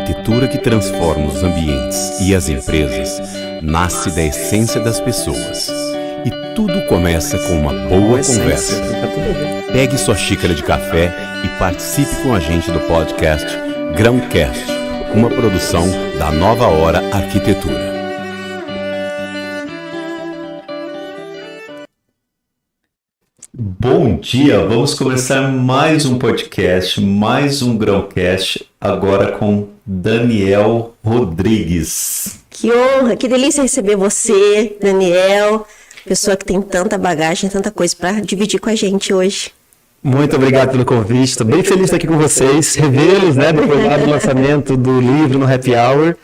arquitetura que transforma os ambientes e as empresas nasce da essência das pessoas. E tudo começa com uma boa conversa. Pegue sua xícara de café e participe com a gente do podcast Grãocast, uma produção da Nova Hora Arquitetura. Bom dia, vamos começar mais um podcast, mais um Grãocast, agora com Daniel Rodrigues. Que honra, que delícia receber você, Daniel, pessoa que tem tanta bagagem, tanta coisa para dividir com a gente hoje. Muito obrigado pelo convite, estou bem feliz de estar aqui com vocês, revê-los, depois lá do lançamento do livro no Happy Hour.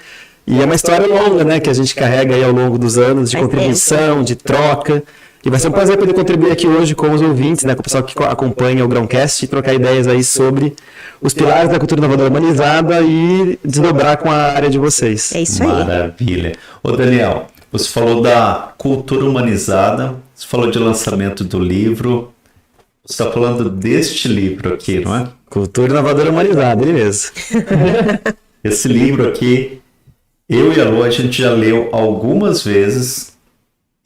E é uma história longa, que a gente carrega aí ao longo dos anos, de contribuição, de troca. E vai ser um prazer poder contribuir aqui hoje com os ouvintes, com o pessoal que acompanha o Grãocast e trocar ideias aí sobre os pilares da cultura inovadora humanizada e desdobrar com a área de vocês. É isso aí. Maravilha. Ô Daniel, você falou da cultura humanizada, você falou de lançamento do livro, você está falando deste livro aqui, não é? Cultura inovadora humanizada, ele mesmo. Esse livro aqui, eu e a Lu, a gente já leu algumas vezes.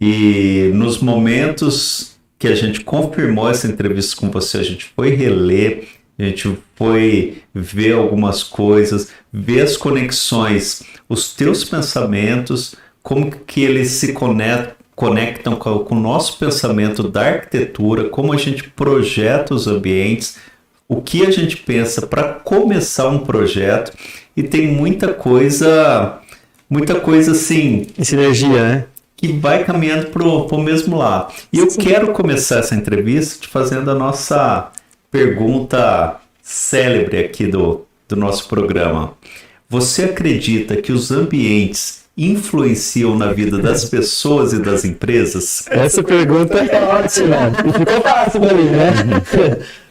E nos momentos que a gente confirmou essa entrevista com você, a gente foi reler, a gente foi ver algumas coisas, ver as conexões, os teus pensamentos, como que eles se conectam com o nosso pensamento da arquitetura, como a gente projeta os ambientes, o que a gente pensa para começar um projeto. E tem muita coisa assim... Em sinergia, que vai caminhando para o mesmo lado. E eu quero começar essa entrevista te fazendo a nossa pergunta célebre aqui do nosso programa. Você acredita que os ambientes influenciam na vida das pessoas e das empresas? Essa pergunta é ótima. E ficou fácil para mim,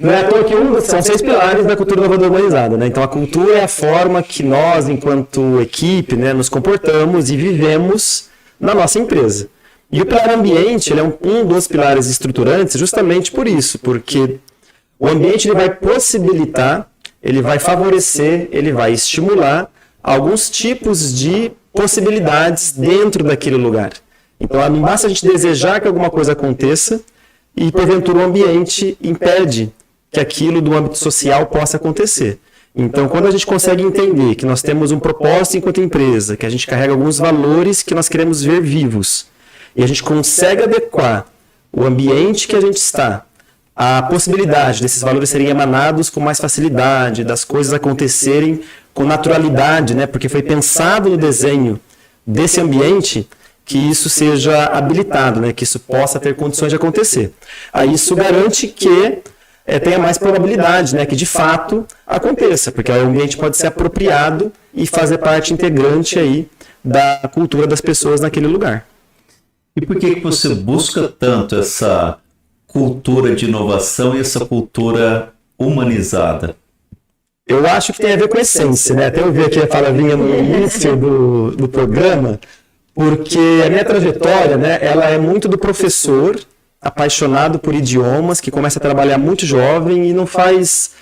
Não é à toa que são 6 pilares da cultura inovadora humanizada, Então a cultura é a forma que nós, enquanto equipe, nos comportamos e vivemos na nossa empresa. E o pilar ambiente, ele é um dos pilares estruturantes justamente por isso, porque o ambiente ele vai possibilitar, ele vai favorecer, ele vai estimular alguns tipos de possibilidades dentro daquele lugar. Então não basta a gente desejar que alguma coisa aconteça e porventura o ambiente impede que aquilo do âmbito social possa acontecer. Então, quando a gente consegue entender que nós temos um propósito enquanto empresa, que a gente carrega alguns valores que nós queremos ver vivos, e a gente consegue adequar o ambiente que a gente está à possibilidade desses valores serem emanados com mais facilidade, das coisas acontecerem com naturalidade, porque foi pensado no desenho desse ambiente que isso seja habilitado, que isso possa ter condições de acontecer. Aí isso garante que tenha mais probabilidade, que de fato aconteça, porque o ambiente pode ser apropriado e fazer parte integrante aí da cultura das pessoas naquele lugar. E por que você busca tanto essa cultura de inovação e essa cultura humanizada? Eu acho que tem a ver com a essência, Até eu vi aqui a palavrinha no início do programa, porque a minha trajetória, ela é muito do professor apaixonado por idiomas, que começa a trabalhar muito jovem e não faz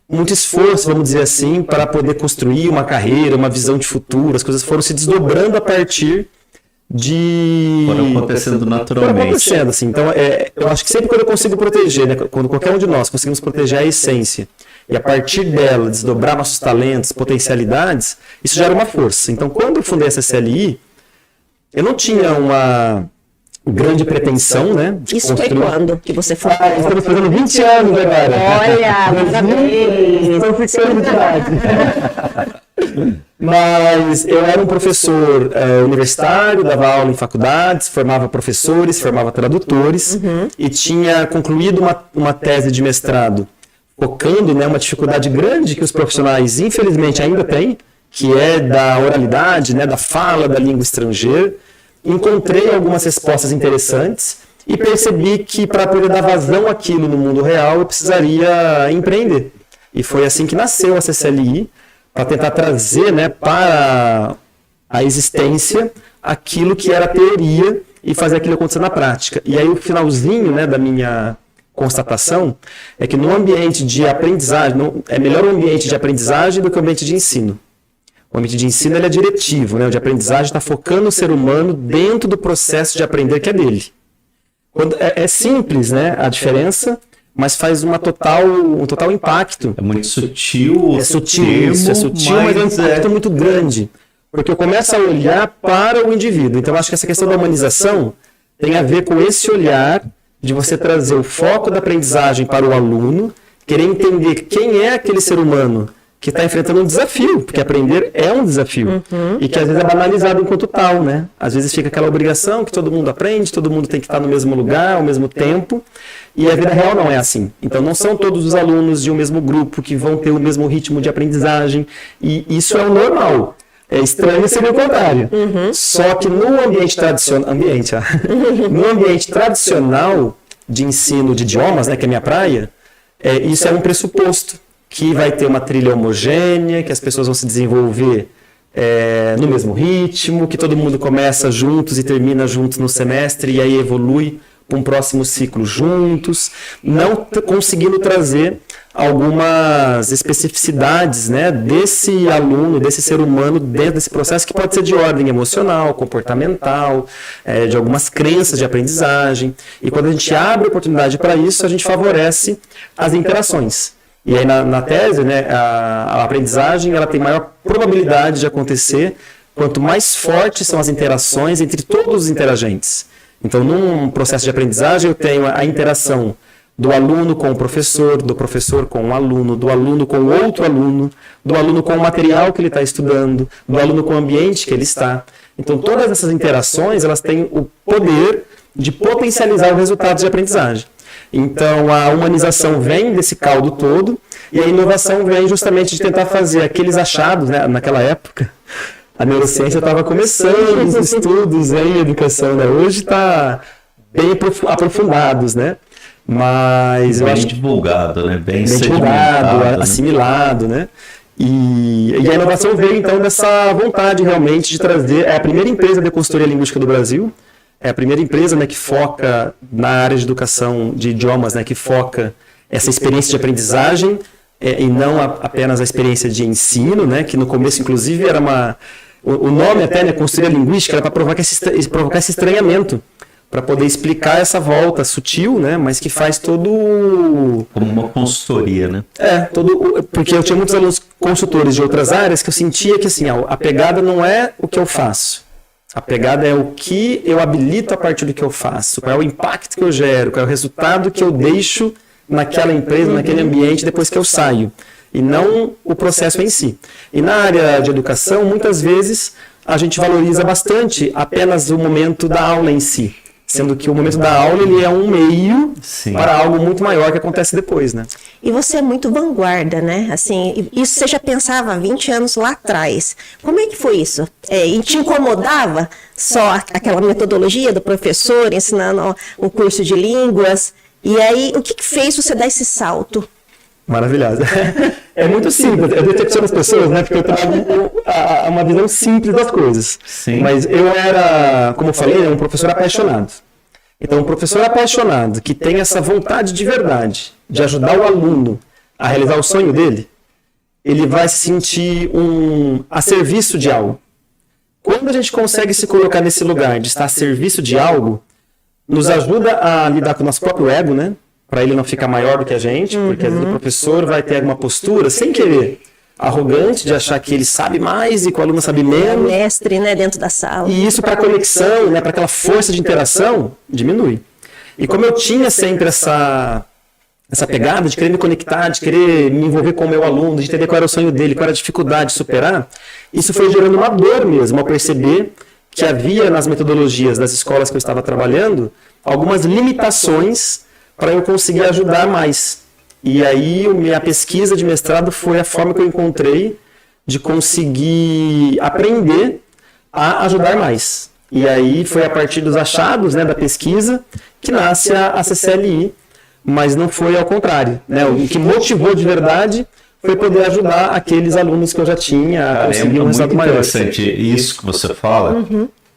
muito esforço, vamos dizer assim, para poder construir uma carreira, uma visão de futuro. As coisas foram se desdobrando a partir de... Foram acontecendo naturalmente. Foram acontecendo, assim. Então, eu acho que sempre quando eu consigo proteger, quando qualquer um de nós conseguimos proteger a essência e a partir dela desdobrar nossos talentos, potencialidades, isso gera uma força. Então, quando eu fundei a CCLI, eu não tinha uma grande pretensão, Isso foi quando que você foi? Estamos fazendo 20 anos agora. Olha, parabéns! Estou ficando de idade. Mas eu era um professor universitário, dava aula em faculdades, formava professores, formava tradutores e tinha concluído uma tese de mestrado focando uma dificuldade grande que os profissionais, infelizmente, ainda têm, que é da oralidade, da fala da língua estrangeira. Encontrei algumas respostas interessantes e percebi que para poder dar vazão àquilo no mundo real eu precisaria empreender. E foi assim que nasceu a CCLI, para tentar trazer para a existência aquilo que era teoria e fazer aquilo acontecer na prática. E aí o finalzinho da minha constatação é que no ambiente de aprendizagem, é melhor o ambiente de aprendizagem do que o ambiente de ensino. O ambiente de ensino ele é diretivo, né? O de aprendizagem está focando o ser humano dentro do processo de aprender que é dele. É simples, né, a diferença, mas faz um total impacto. É muito sutil. É sutil, mas é um impacto muito grande. Porque eu começo a olhar para o indivíduo. Então, eu acho que essa questão da humanização tem a ver com esse olhar de você trazer o foco da aprendizagem para o aluno, querer entender quem é aquele ser humano que está enfrentando um desafio, porque aprender é um desafio, e que às vezes é banalizado enquanto tal, né? Às vezes fica aquela obrigação que todo mundo aprende, todo mundo tem que estar no mesmo lugar, ao mesmo tempo, e a vida real não é assim. Então não são todos os alunos de um mesmo grupo que vão ter o mesmo ritmo de aprendizagem, e isso é o normal. É estranho ser o contrário. Só que no ambiente tradicional, no ambiente tradicional de ensino de idiomas, né, que é a minha praia, isso é um pressuposto, que vai ter uma trilha homogênea, que as pessoas vão se desenvolver no mesmo ritmo, que todo mundo começa juntos e termina juntos no semestre e aí evolui para um próximo ciclo juntos, não conseguindo trazer algumas especificidades, né, desse aluno, desse ser humano dentro desse processo que pode ser de ordem emocional, comportamental, de algumas crenças de aprendizagem. E quando a gente abre oportunidade para isso, a gente favorece as interações. E aí na tese, né, a aprendizagem ela tem maior probabilidade de acontecer quanto mais fortes são as interações entre todos os interagentes. Então, num processo de aprendizagem, eu tenho a interação do aluno com o professor, do professor com o aluno, do aluno com outro aluno, do aluno com o material que ele está estudando, do aluno com o ambiente que ele está. Então, todas essas interações elas têm o poder de potencializar o resultado de aprendizagem. Então, a humanização vem desse caldo todo e a inovação vem justamente de tentar fazer aqueles achados, né? Naquela época, a neurociência estava começando os estudos em educação, né? Hoje está bem aprofundados, né? Mas eu acho divulgado, né? Bem divulgado, né? assimilado, né? E a inovação veio, então, dessa vontade realmente de trazer... É a primeira empresa de consultoria linguística do Brasil. É a primeira empresa, né, que foca na área de educação de idiomas, né, que foca essa experiência de aprendizagem e não apenas a experiência de ensino, né, que no começo, inclusive, era o nome até, né, consultoria linguística, era para provocar esse estranhamento, para poder explicar essa volta sutil, né, mas que faz todo... Como uma consultoria, né? Porque eu tinha muitos alunos consultores de outras áreas que eu sentia que, assim, a pegada não é o que eu faço. A pegada é o que eu habilito a partir do que eu faço, qual é o impacto que eu gero, qual é o resultado que eu deixo naquela empresa, naquele ambiente depois que eu saio, e não o processo em si. E na área de educação, muitas vezes, a gente valoriza bastante apenas o momento da aula em si, sendo que o momento da aula ele é um meio para algo muito maior que acontece depois, né? E você é muito vanguarda, né? Assim, isso você já pensava há 20 anos lá atrás. Como é que foi isso? E te incomodava só aquela metodologia do professor ensinando o curso de línguas? E aí, o que fez você dar esse salto? Maravilhosa. É muito simples. Eu decepciono as pessoas, né? Porque eu trago uma visão simples das coisas. Sim. Mas eu era, como eu falei, um professor apaixonado. Então, um professor apaixonado que tem essa vontade de verdade de ajudar o aluno a realizar o sonho dele, ele vai se sentir a serviço de algo. Quando a gente consegue se colocar nesse lugar de estar a serviço de algo, nos ajuda a lidar com o nosso próprio ego, né? Para ele não ficar maior do que a gente, porque às vezes o professor vai ter alguma postura, sem querer, arrogante, de achar que ele sabe mais e que o aluno sabe menos. É o mestre, né, dentro da sala. E isso para a conexão, né, para aquela força de interação, diminui. E como eu tinha sempre essa pegada de querer me conectar, de querer me envolver com o meu aluno, de entender qual era o sonho dele, qual era a dificuldade de superar, isso foi gerando uma dor mesmo, ao perceber que havia nas metodologias das escolas que eu estava trabalhando algumas limitações para eu conseguir ajudar mais. E aí, minha pesquisa de mestrado foi a forma que eu encontrei de conseguir aprender a ajudar mais. E aí, foi a partir dos achados, né, da pesquisa que nasce a CCLI, mas não foi ao contrário, né? O que motivou de verdade foi poder ajudar aqueles alunos que eu já tinha a conseguir um resultado maior. É muito interessante isso que você fala,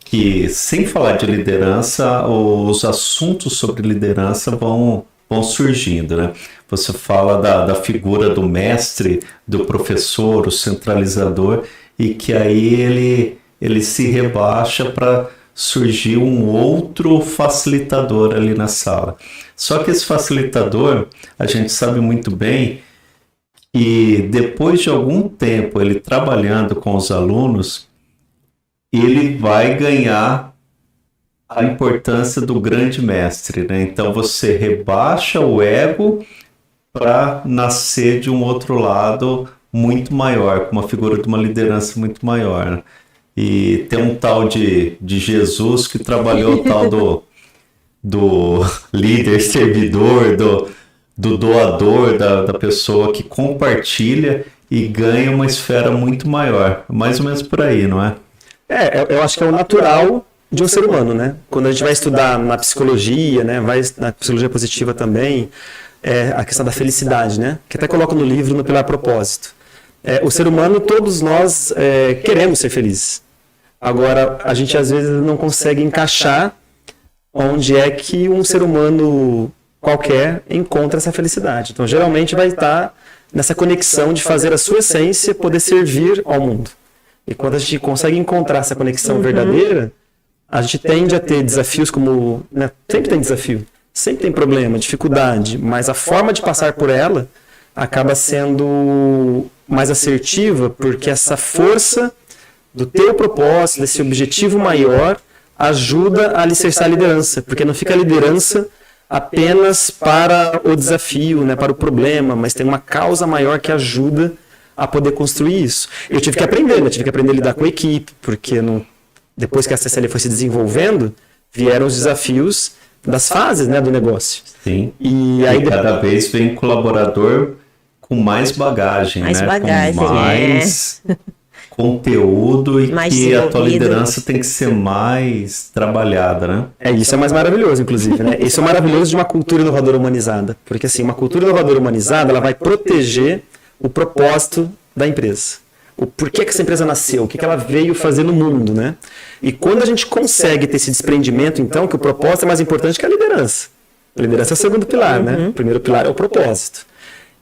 que sem falar de liderança, os assuntos sobre liderança vão surgindo, né? Você fala da figura do mestre, do professor, o centralizador, e que aí ele se rebaixa para surgir um outro facilitador ali na sala. Só que esse facilitador, a gente sabe muito bem que depois de algum tempo ele trabalhando com os alunos, ele vai ganhar a importância do grande mestre, né? Então você rebaixa o ego para nascer de um outro lado muito maior, com uma figura de uma liderança muito maior, né? E tem um tal de Jesus que trabalhou o tal do líder, servidor, do doador, da pessoa que compartilha e ganha uma esfera muito maior. Mais ou menos por aí, não é? Eu acho que é o natural de um ser humano, né? Quando a gente vai estudar na psicologia, né? Vai na psicologia positiva também, a questão da felicidade, né? Que até coloco no livro, no Pilar Propósito. O ser humano, todos nós queremos ser felizes. Agora, a gente às vezes não consegue encaixar onde é que um ser humano qualquer encontra essa felicidade. Então, geralmente vai estar nessa conexão de fazer a sua essência poder servir ao mundo. E quando a gente consegue encontrar essa conexão verdadeira, a gente tende a ter desafios como... né, sempre tem desafio, sempre tem problema, dificuldade, mas a forma de passar por ela acaba sendo mais assertiva, porque essa força do teu propósito, desse objetivo maior, ajuda a alicerçar a liderança, porque não fica a liderança apenas para o desafio, né, para o problema, mas tem uma causa maior que ajuda a poder construir isso. Eu tive que aprender, né, tive que aprender a lidar com a equipe, porque depois que a CCL foi se desenvolvendo, vieram os desafios das fases, né, do negócio. Sim, e aí cada vez vem um colaborador com mais bagagem, mais né? bagagem, com mais conteúdo e mais que a tua liderança tem que ser mais trabalhada, né? Isso é mais maravilhoso, inclusive, né? Isso é maravilhoso de uma cultura inovadora humanizada, porque assim, uma cultura inovadora humanizada, ela vai proteger o propósito da empresa. O porquê que essa empresa nasceu, o que ela veio fazer no mundo, né? E quando a gente consegue ter esse desprendimento, então, que o propósito é mais importante que a liderança. A liderança é o segundo pilar, né? O primeiro pilar é o propósito.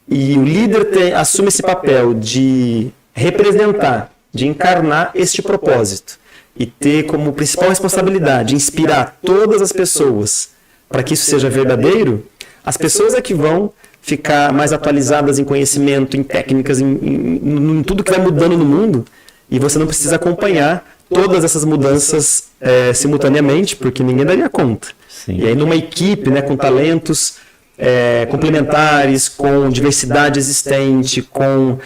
E o líder assume esse papel de representar, de encarnar este propósito e ter como principal responsabilidade inspirar todas as pessoas para que isso seja verdadeiro. As pessoas é que vão ficar mais atualizadas em conhecimento, em técnicas, em tudo que vai mudando no mundo, e você não precisa acompanhar todas essas mudanças simultaneamente, porque ninguém daria conta. Sim. E aí numa equipe, né, com talentos complementares, com diversidade existente, com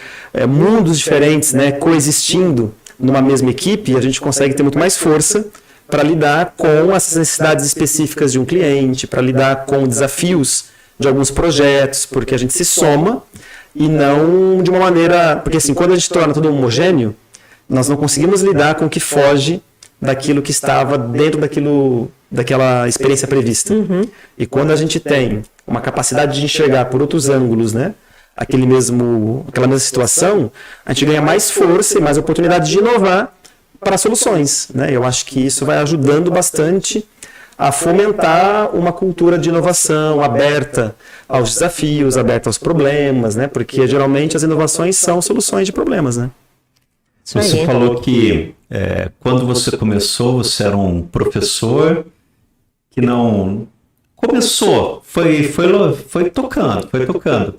mundos diferentes, né, coexistindo numa mesma equipe, a gente consegue ter muito mais força para lidar com essas necessidades específicas de um cliente, para lidar com desafios de alguns projetos, porque a gente se soma e não de uma maneira... Porque assim, quando a gente torna tudo homogêneo, nós não conseguimos lidar com o que foge daquilo que estava dentro daquela experiência prevista. E quando a gente tem uma capacidade de enxergar por outros ângulos, né, aquela mesma situação, a gente ganha mais força e mais oportunidade de inovar para soluções, né? Eu acho que isso vai ajudando bastante a fomentar uma cultura de inovação aberta aos desafios, aberta aos problemas, né? Porque geralmente as inovações são soluções de problemas, né? Você falou que quando você começou, você era um professor que não começou, foi tocando.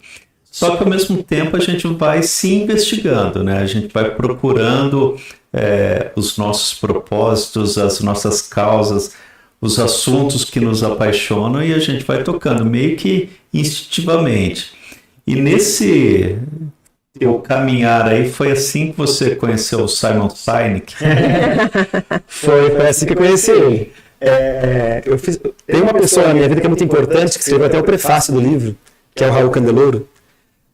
Só que ao mesmo tempo a gente vai se investigando, né? A gente vai procurando os nossos propósitos, as nossas causas, os assuntos que nos apaixonam e a gente vai tocando meio que instintivamente. E nesse teu caminhar aí, foi assim que você conheceu o Simon Sinek? Foi assim que eu conheci ele. Tem uma pessoa na minha vida que é muito importante, que escreveu até o prefácio do livro, que é o Raul Candeloro.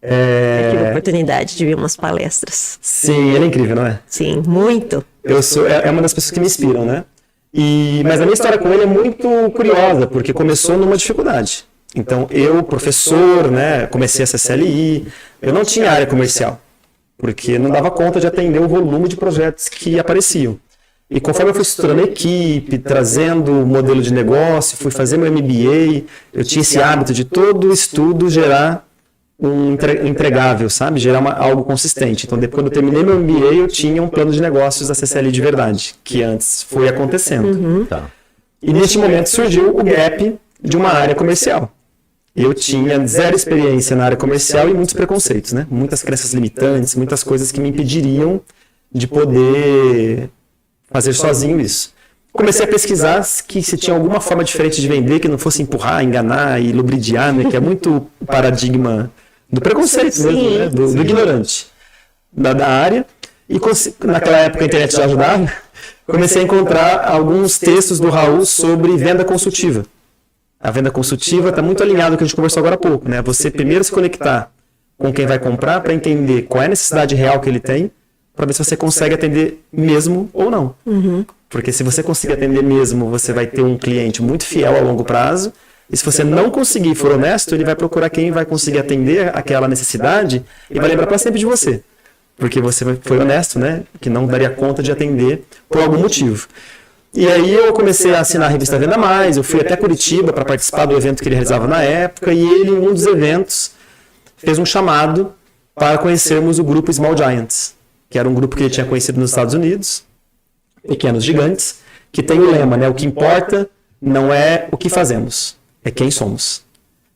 Eu tive a oportunidade de ver umas palestras. Sim, ele é incrível, não é? Sim, muito. É uma das pessoas que me inspiram, né? Mas a minha história com ele é muito curiosa, porque começou numa dificuldade. Então, eu, professor, né, comecei a CCLI, eu não tinha área comercial, porque não dava conta de atender o volume de projetos que apareciam. E conforme eu fui estruturando a equipe, trazendo o modelo de negócio, fui fazer meu MBA, eu tinha esse hábito de todo estudo gerar entregável, sabe? Gerar algo consistente. Então, depois, quando eu terminei meu MBA, eu tinha um plano de negócios da CCL de verdade, que antes foi acontecendo. Tá. E neste momento surgiu o gap de uma área comercial. Eu tinha zero experiência na área comercial e muitos preconceitos, né? Muitas crenças limitantes, muitas coisas que me impediriam de poder fazer sozinho isso. Comecei a pesquisar que se tinha alguma forma diferente de vender, que não fosse empurrar, enganar e lubridiar, né? Que é muito o paradigma do preconceito mesmo, né? Do ignorante da área. E naquela época a internet já ajudava. Comecei a encontrar alguns textos do Raul sobre venda consultiva. A venda consultiva está muito alinhada com o que a gente conversou agora há pouco, né? Você primeiro se conectar com quem vai comprar para entender qual é a necessidade real que ele tem, para ver se você consegue atender mesmo ou não. Porque se você conseguir atender mesmo, você vai ter um cliente muito fiel a longo prazo. E se você não conseguir e for honesto, ele vai procurar quem vai conseguir atender aquela necessidade e vai lembrar para sempre de você. Porque você foi honesto, né? Que não daria conta de atender por algum motivo. E aí eu comecei a assinar a revista Venda Mais, eu fui até Curitiba para participar do evento que ele realizava na época, e ele, em um dos eventos, fez um chamado para conhecermos o grupo Small Giants, que era um grupo que ele tinha conhecido nos Estados Unidos, Pequenos Gigantes, que tem o lema, né? O que importa não é o que fazemos, é quem somos.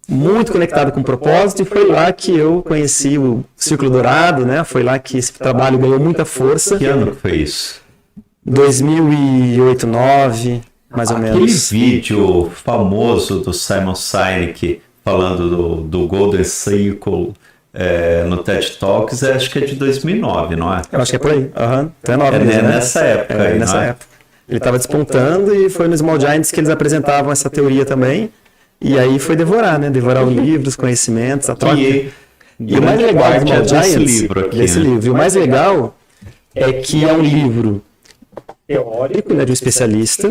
Muito conectado com o propósito, e foi lá que eu conheci o Círculo Dourado, né? Foi lá que esse trabalho ganhou muita força. Que ano foi isso? 2008, 2009, mais ou menos. Aquele vídeo famoso do Simon Sinek falando do Golden Circle no TED Talks, acho que é de 2009, não é? Eu acho que é por aí. Até 9 É mesmo, né? nessa época aí, nessa não é? época. Ele estava despontando e foi no Small Giants que eles apresentavam essa teoria também. E aí foi devorar, né? Devorar o livro, os conhecimentos, a troca. E o mais legal do Small Giants, livro aqui, desse né? livro. E o mais legal é que é um livro teórico, né, de um especialista,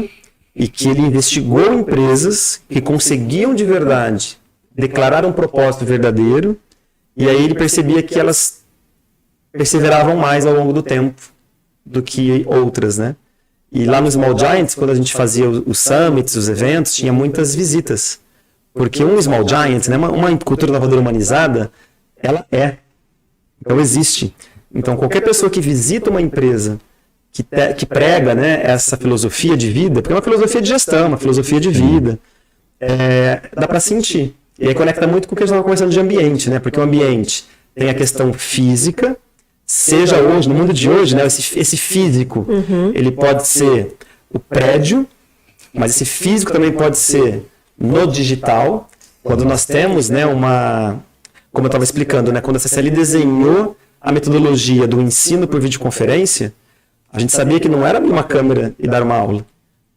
e que ele investigou empresas que conseguiam de verdade declarar um propósito verdadeiro, e aí ele percebia que elas perseveravam mais ao longo do tempo do que outras, né? E lá no Small Giants, quando a gente fazia os summits, os eventos, tinha muitas visitas. Porque um Small Giants, né, uma cultura inovadora humanizada, ela então existe. Então qualquer pessoa que visita uma empresa que prega, né, essa filosofia de vida, porque é uma filosofia de gestão, uma filosofia de vida, dá para sentir. E aí conecta muito com o que a gente estava conversando de ambiente, né? Porque o ambiente tem a questão física, seja hoje, no mundo de hoje, né, esse físico, ele pode ser o prédio, mas esse físico também pode ser no digital, quando nós temos, né, como eu estava explicando, né, quando a CCL desenhou a metodologia do ensino por videoconferência, a gente sabia que não era abrir uma câmera e dar uma aula.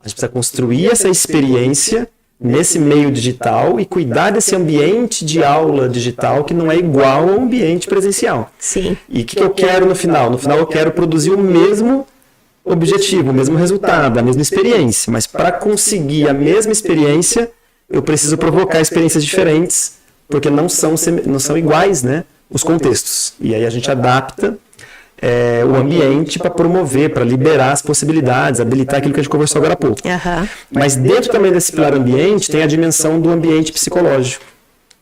A gente precisa construir essa experiência nesse meio digital e cuidar desse ambiente de aula digital que não é igual ao ambiente presencial. Sim. E o que eu quero no final? No final eu quero produzir o mesmo objetivo, o mesmo resultado, a mesma experiência. Mas para conseguir a mesma experiência, eu preciso provocar experiências diferentes, porque não são iguais, né, os contextos. E aí a gente adapta o ambiente para promover, para liberar as possibilidades, habilitar aquilo que a gente conversou agora há pouco. Mas dentro também desse pilar ambiente tem a dimensão do ambiente psicológico,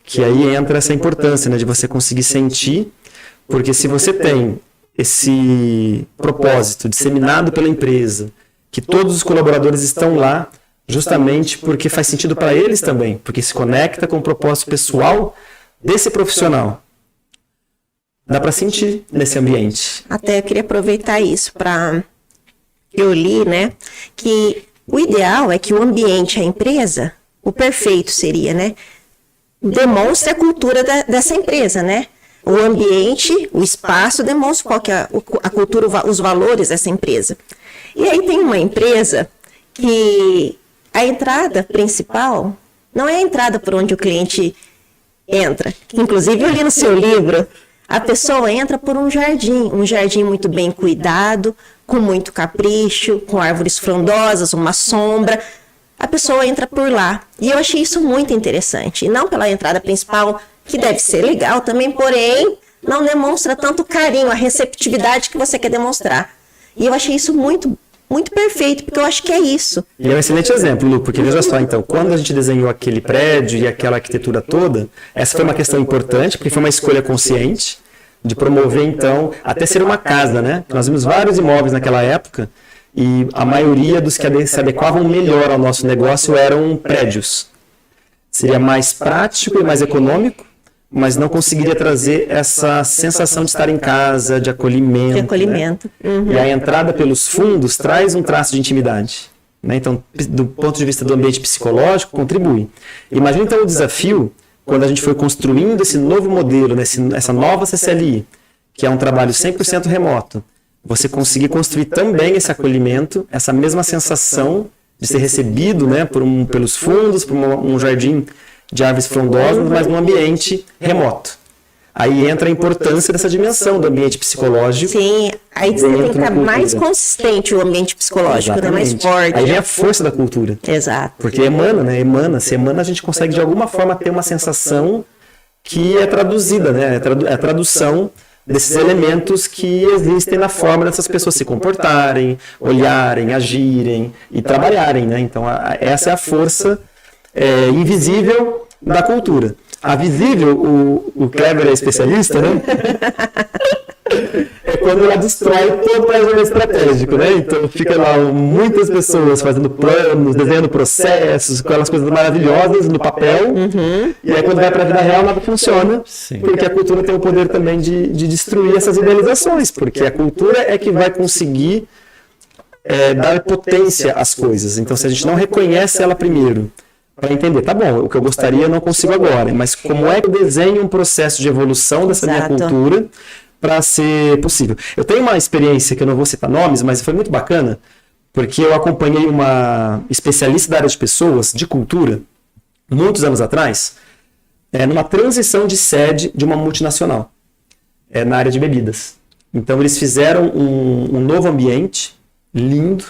que aí entra essa importância, né, de você conseguir sentir, porque se você tem esse propósito disseminado pela empresa, que todos os colaboradores estão lá justamente porque faz sentido para eles também, porque se conecta com o propósito pessoal desse profissional. Dá para sentir nesse ambiente. Até eu queria aproveitar isso para... Eu li, né, que o ideal é que o ambiente, a empresa, o perfeito seria, né, demonstre a cultura dessa empresa, né? O ambiente, o espaço demonstra qual que é a cultura, os valores dessa empresa. E aí tem uma empresa que a entrada principal não é a entrada por onde o cliente entra. Inclusive, eu li no seu livro, a pessoa entra por um jardim muito bem cuidado, com muito capricho, com árvores frondosas, uma sombra. A pessoa entra por lá. E eu achei isso muito interessante. E não pela entrada principal, que deve ser legal também, porém, não demonstra tanto carinho, a receptividade que você quer demonstrar. E eu achei isso muito muito perfeito, porque eu acho que é isso. E é um excelente exemplo, Lu, porque veja só, então, quando a gente desenhou aquele prédio e aquela arquitetura toda, essa foi uma questão importante, porque foi uma escolha consciente de promover, então, até ser uma casa, né? Nós vimos vários imóveis naquela época e a maioria dos que se adequavam melhor ao nosso negócio eram prédios. Seria mais prático e mais econômico, mas não conseguiria trazer essa sensação de estar em casa, de acolhimento. De acolhimento. Né? Uhum. E a entrada pelos fundos traz um traço de intimidade. Né? Então, do ponto de vista do ambiente psicológico, contribui. Imagina então o desafio quando a gente foi construindo esse novo modelo, né? Essa nova CCLI, que é um trabalho 100% remoto. Você conseguir construir também esse acolhimento, essa mesma sensação de ser recebido, né, pelos fundos, por um jardim de árvores frondosas, mas num ambiente remoto. Aí entra a importância dessa dimensão do ambiente psicológico. Sim, aí você tem que estar mais consistente o ambiente psicológico, né, mais forte. Aí vem a força da cultura. Exato. Porque emana, né? Se emana, a gente consegue de alguma forma ter uma sensação que é traduzida, né? É a tradução desses elementos que existem na forma dessas pessoas se comportarem, olharem, agirem e trabalharem, né? Então, essa é a força invisível da cultura. A visível, o Kleber é especialista, né? É quando ela destrói todo o planejamento estratégico, né? Então fica lá muitas pessoas fazendo planos, desenhando processos, aquelas coisas maravilhosas no papel, e aí quando vai para a vida real nada funciona, porque a cultura tem o poder também de destruir essas idealizações, porque a cultura é que vai conseguir dar potência às coisas. Então se a gente não reconhece ela primeiro, para entender, tá bom, o que eu gostaria eu não consigo agora, mas como é que eu desenho um processo de evolução dessa minha cultura para ser possível? Eu tenho uma experiência, que eu não vou citar nomes, mas foi muito bacana, porque eu acompanhei uma especialista da área de pessoas, de cultura, muitos anos atrás, numa transição de sede de uma multinacional, na área de bebidas. Então eles fizeram um novo ambiente, lindo,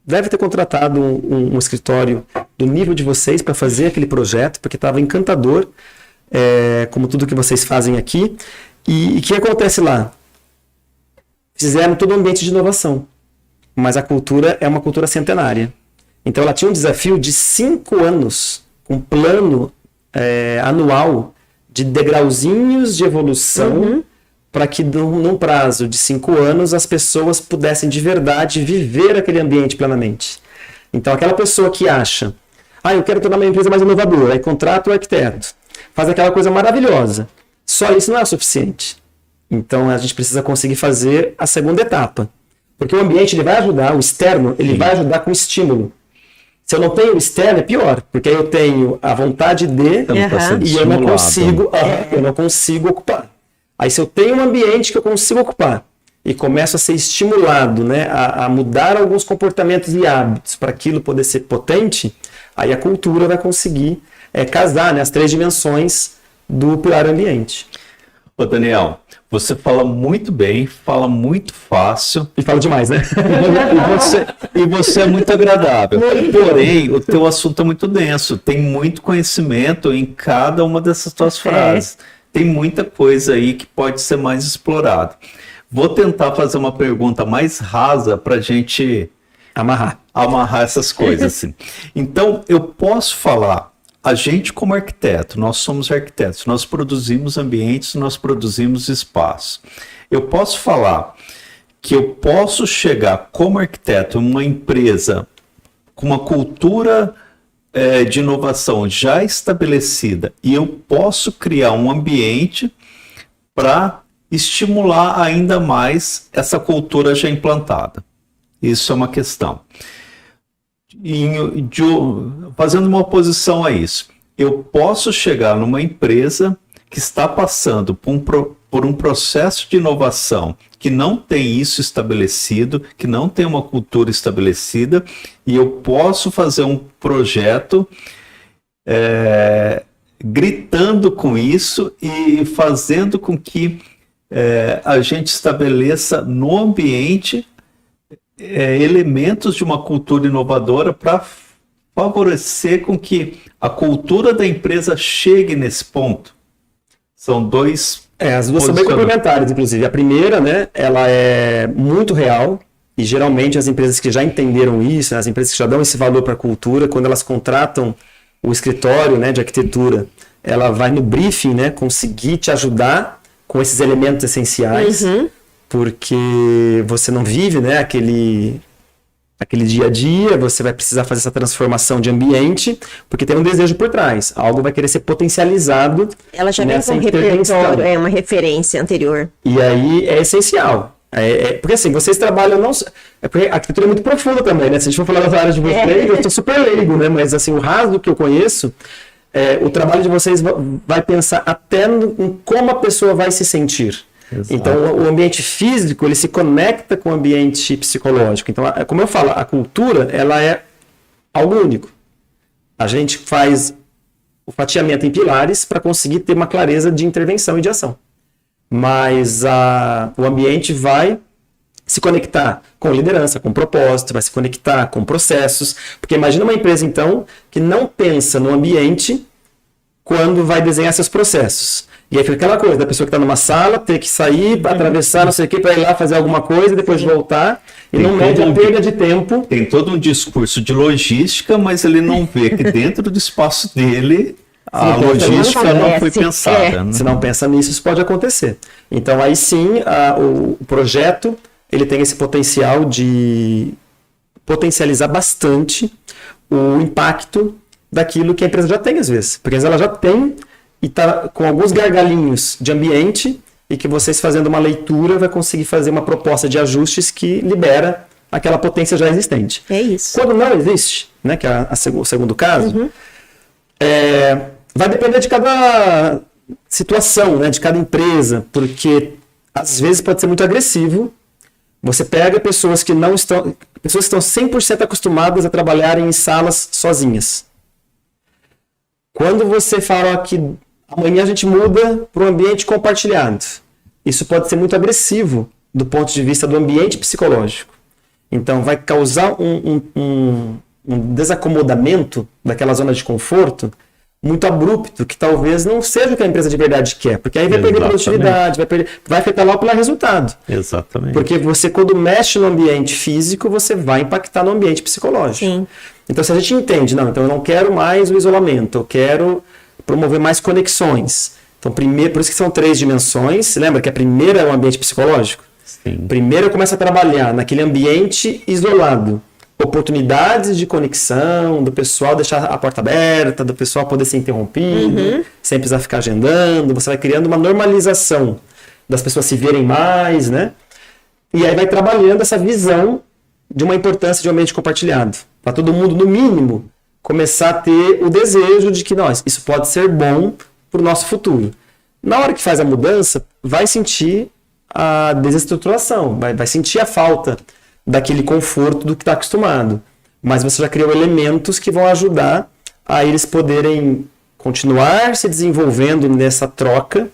deve ter contratado um escritório do nível de vocês para fazer aquele projeto, porque estava encantador, como tudo que vocês fazem aqui. E o que acontece lá? Fizeram todo um ambiente de inovação, mas a cultura é uma cultura centenária. Então ela tinha um desafio de 5 anos, um plano anual de degrauzinhos de evolução, para que num prazo de 5 anos as pessoas pudessem de verdade viver aquele ambiente plenamente. Então aquela pessoa que acha, eu quero tornar uma empresa mais inovadora, aí contrata o arquiteto, faz aquela coisa maravilhosa. Só isso não é o suficiente. Então a gente precisa conseguir fazer a segunda etapa. Porque o ambiente ele vai ajudar, o externo, ele vai ajudar com estímulo. Se eu não tenho o externo, é pior, porque aí eu tenho a vontade de e eu não consigo ocupar. Aí se eu tenho um ambiente que eu consigo ocupar e começo a ser estimulado, né, a mudar alguns comportamentos e hábitos para aquilo poder ser potente, aí a cultura vai conseguir casar, né, as 3 dimensões do pilar ambiente. Ô Daniel, você fala muito bem, fala muito fácil. E fala demais, né? E você é muito agradável. Porém, o teu assunto é muito denso. Tem muito conhecimento em cada uma dessas tuas frases. Tem muita coisa aí que pode ser mais explorado. Vou tentar fazer uma pergunta mais rasa para a gente amarrar essas coisas. Assim. Então, eu posso falar, a gente como arquiteto, nós somos arquitetos, nós produzimos ambientes, nós produzimos espaço. Eu posso falar que eu posso chegar como arquiteto em uma empresa com uma cultura de inovação já estabelecida e eu posso criar um ambiente para estimular ainda mais essa cultura já implantada. Isso é uma questão. Fazendo uma oposição a isso, eu posso chegar numa empresa que está passando por um processo de inovação que não tem isso estabelecido, que não tem uma cultura estabelecida, e eu posso fazer um projeto gritando com isso e fazendo com que a gente estabeleça no ambiente elementos de uma cultura inovadora para favorecer com que a cultura da empresa chegue nesse ponto. São dois... as duas são bem complementares, inclusive. A primeira, né, ela é muito real, E geralmente as empresas que já entenderam isso, né, as empresas que já dão esse valor para a cultura, quando elas contratam o escritório, né, de arquitetura, ela vai no briefing, né, conseguir te ajudar com esses elementos essenciais, porque você não vive, né, aquele dia a dia, você vai precisar fazer essa transformação de ambiente, porque tem um desejo por trás, algo vai querer ser potencializado. Ela já vem com um repertório, uma referência anterior. E aí é essencial. Porque assim, vocês trabalham não... Porque a arquitetura é muito profunda também, né? Se a gente for falar das áreas de vocês, eu estou super leigo, né? Mas assim, o raso que eu conheço, o trabalho de vocês vai pensar até em como a pessoa vai se sentir. Exato. Então, o ambiente físico, ele se conecta com o ambiente psicológico. Então, como eu falo, a cultura, ela é algo único. A gente faz o fatiamento em pilares para conseguir ter uma clareza de intervenção e de ação. Mas o ambiente vai se conectar com liderança, com propósito, vai se conectar com processos. Porque imagina uma empresa, então, que não pensa no ambiente quando vai desenhar seus processos. E aí fica aquela coisa da pessoa que está numa sala, ter que sair, atravessar, não sei o que, para ir lá fazer alguma coisa, depois voltar, e não mede a perda de tempo. Tem todo um discurso de logística, mas ele não vê que dentro do espaço dele a logística não foi pensada. Né? Se não pensa nisso, isso pode acontecer. Então aí sim, o projeto ele tem esse potencial de potencializar bastante o impacto daquilo que a empresa já tem às vezes. Porque às vezes ela já tem e está com alguns gargalinhos de ambiente e que vocês fazendo uma leitura vai conseguir fazer uma proposta de ajustes que libera aquela potência já existente. É isso. Quando não existe, né, que é o segundo caso, vai depender de cada situação, né, de cada empresa, porque às vezes pode ser muito agressivo. Você pega pessoas que estão 100% acostumadas a trabalhar em salas sozinhas. Quando você fala que amanhã a gente muda para um ambiente compartilhado, isso pode ser muito agressivo do ponto de vista do ambiente psicológico. Então vai causar um desacomodamento daquela zona de conforto muito abrupto, que talvez não seja o que a empresa de verdade quer, porque aí vai perder produtividade, vai afetar lá pelo resultado. Exatamente. Porque você, quando mexe no ambiente físico, você vai impactar no ambiente psicológico. Sim. Então, se a gente entende, então eu não quero mais o isolamento, eu quero promover mais conexões. Então, primeiro, por isso que são 3 dimensões. Você lembra que a primeira é o ambiente psicológico? Sim. Primeiro eu começo a trabalhar naquele ambiente isolado. Oportunidades de conexão, do pessoal deixar a porta aberta, do pessoal poder ser interrompido, sem precisar ficar agendando. Você vai criando uma normalização das pessoas se verem mais, né? E aí vai trabalhando essa visão de uma importância de um ambiente compartilhado. Para todo mundo, no mínimo, começar a ter o desejo de que isso pode ser bom para o nosso futuro. Na hora que faz a mudança, vai sentir a desestruturação, vai sentir a falta daquele conforto do que está acostumado. Mas você já criou elementos que vão ajudar a eles poderem continuar se desenvolvendo nessa troca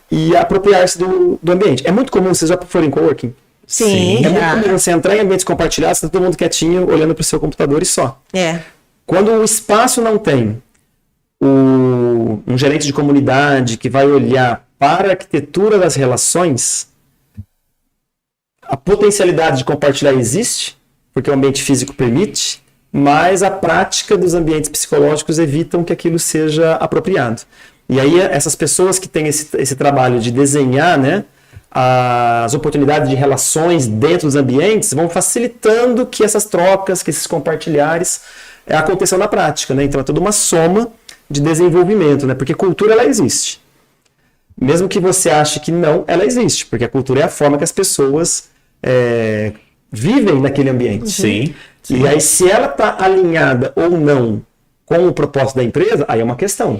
e apropriar-se do ambiente. É muito comum, vocês já foram em coworking? Sim. É muito comum você entrar em ambientes compartilhados, está todo mundo quietinho, olhando para o seu computador e só. Quando o espaço não tem um gerente de comunidade que vai olhar para a arquitetura das relações, a potencialidade de compartilhar existe, porque o ambiente físico permite, mas a prática dos ambientes psicológicos evitam que aquilo seja apropriado. E aí essas pessoas que têm esse trabalho de desenhar, né, as oportunidades de relações dentro dos ambientes vão facilitando que essas trocas, que esses compartilhares aconteçam na prática, né? Então é toda uma soma de desenvolvimento, né? Porque cultura ela existe. Mesmo que você ache que não, ela existe, porque a cultura é a forma que as pessoas vivem naquele ambiente. Sim. E aí, se ela está alinhada ou não com o propósito da empresa, aí é uma questão.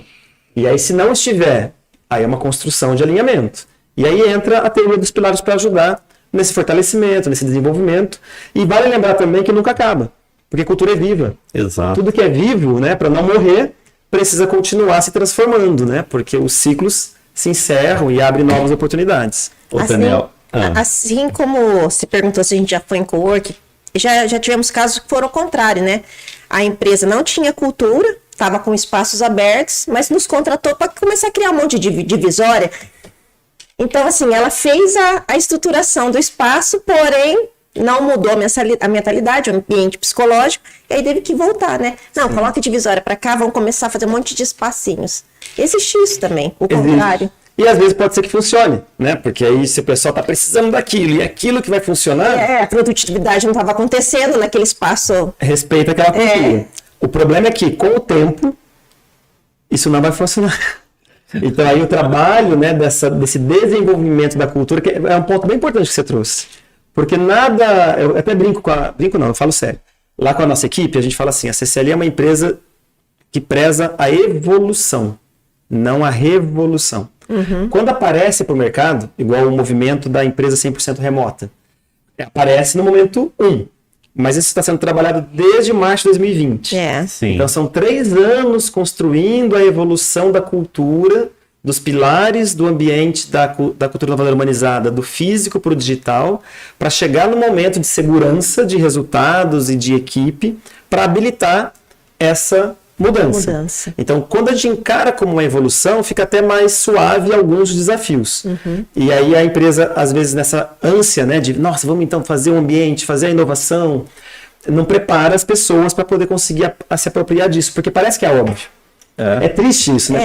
E aí, se não estiver, aí é uma construção de alinhamento. E aí entra a teoria dos pilares para ajudar nesse fortalecimento, nesse desenvolvimento. E vale lembrar também que nunca acaba, porque cultura é viva. Exato. Tudo que é vivo, né, para não morrer, precisa continuar se transformando, né, porque os ciclos se encerram e abrem novas oportunidades. Ô, Daniel. Assim como você perguntou se a gente já foi em coworking, já tivemos casos que foram ao contrário, né? A empresa não tinha cultura, estava com espaços abertos, mas nos contratou para começar a criar um monte de divisória. Então, assim, ela fez a estruturação do espaço, porém, não mudou a mentalidade, o ambiente psicológico, e aí teve que voltar, né? Não, coloca a divisória para cá, vamos começar a fazer um monte de espacinhos. Existe isso também, o contrário. E às vezes pode ser que funcione, né? Porque aí se o pessoal está precisando daquilo e aquilo que vai funcionar... A produtividade não estava acontecendo naquele espaço. Respeita aquela cultura. O problema é que, com o tempo, isso não vai funcionar. Então aí o trabalho, né, desse desenvolvimento da cultura, que é um ponto bem importante que você trouxe. Porque nada... Eu até brinco não, eu falo sério. Lá com a nossa equipe, a gente fala assim, a CCL é uma empresa que preza a evolução, não a revolução. Quando aparece para o mercado, igual o movimento da empresa 100% remota, aparece no momento 1. Mas isso está sendo trabalhado desde março de 2020. Sim. Então são 3 anos construindo a evolução da cultura, dos pilares do ambiente da cultura inovadora humanizada, do físico para o digital, para chegar no momento de segurança, de resultados e de equipe, para habilitar essa mudança. Então, quando a gente encara como uma evolução, fica até mais suave alguns desafios. E aí a empresa, às vezes, nessa ânsia, né, de, nossa, vamos então fazer o ambiente, fazer a inovação, não prepara as pessoas para poder conseguir se apropriar disso, porque parece que é óbvio. É triste isso, né?